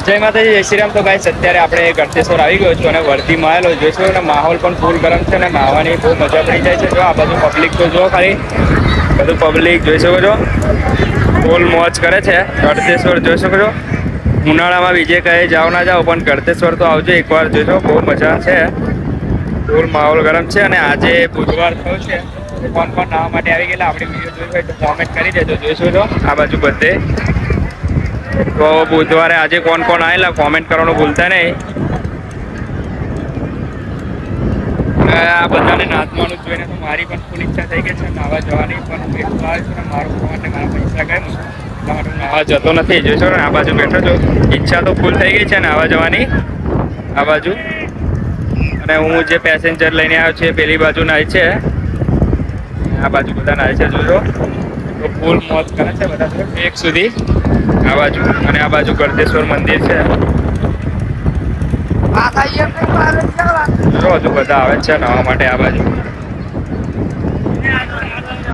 જય માતાજી, જય શ્રી રામ. તો ગાઈસ અત્યારે આપણે ગળતેશ્વર આવી ગયો છું અને વર્ધીમાં આવેલો જોઈશું અને માહોલ પણ ફૂલ ગરમ છે અને નાહવાની બહુ મજા પડી જાય છે. જો આ બધું પબ્લિક તો જો ખાલી બધું પબ્લિક જોઈ શકો છો, ફૂલ મોજ કરે છે. ગળતેશ્વર જોઈ શકો છો. ઉનાળામાં બીજે કહે જાઓ ના જાઓ પણ ગળતેશ્વર તો આવજો એકવાર, જોજો બહુ મજા છે. ફૂલ માહોલ ગરમ છે અને આજે બુધવાર થયો છે. કોણ કોણ નાહવા માટે આવી ગયેલા આપણી વિડીયો જોઈ હોય તો કોમેન્ટ કરી દેજો. જોઈશું તો આ બાજુ બધે તો બુધવારે આજે કોણ કોણ આવેલા કોમેન્ટ કરવાનું ભૂલતા નહીં. આ બધાને નાચવાનું જોઈને તો મારી પણ ફૂલ ઈચ્છા થઈ ગઈ છે નાહવા જવાની, પણ હું એકલો આવ્યો છું ને મારું માટે મારા પૈસા ગયા એટલા માટે નાહવા જતો નથી. જોઈશો ને આ બાજુ બેઠો છો, ઈચ્છા તો ફૂલ થઈ ગઈ છે નાહવા જવાની આ બાજુ. અને હું જે પેસેન્જર લઈને આવ્યો છું એ પેલી બાજુ નાય છે, આ બાજુ બધા નાય છે. જોજો તો ફૂલ મોજ કરે છે બધા એક સુધી આ બાજુ. અને આ બાજુ ગળતેશ્વર મંદિર છે. જો હજુ બધા આવે છે નાહવા માટે આ બાજુ.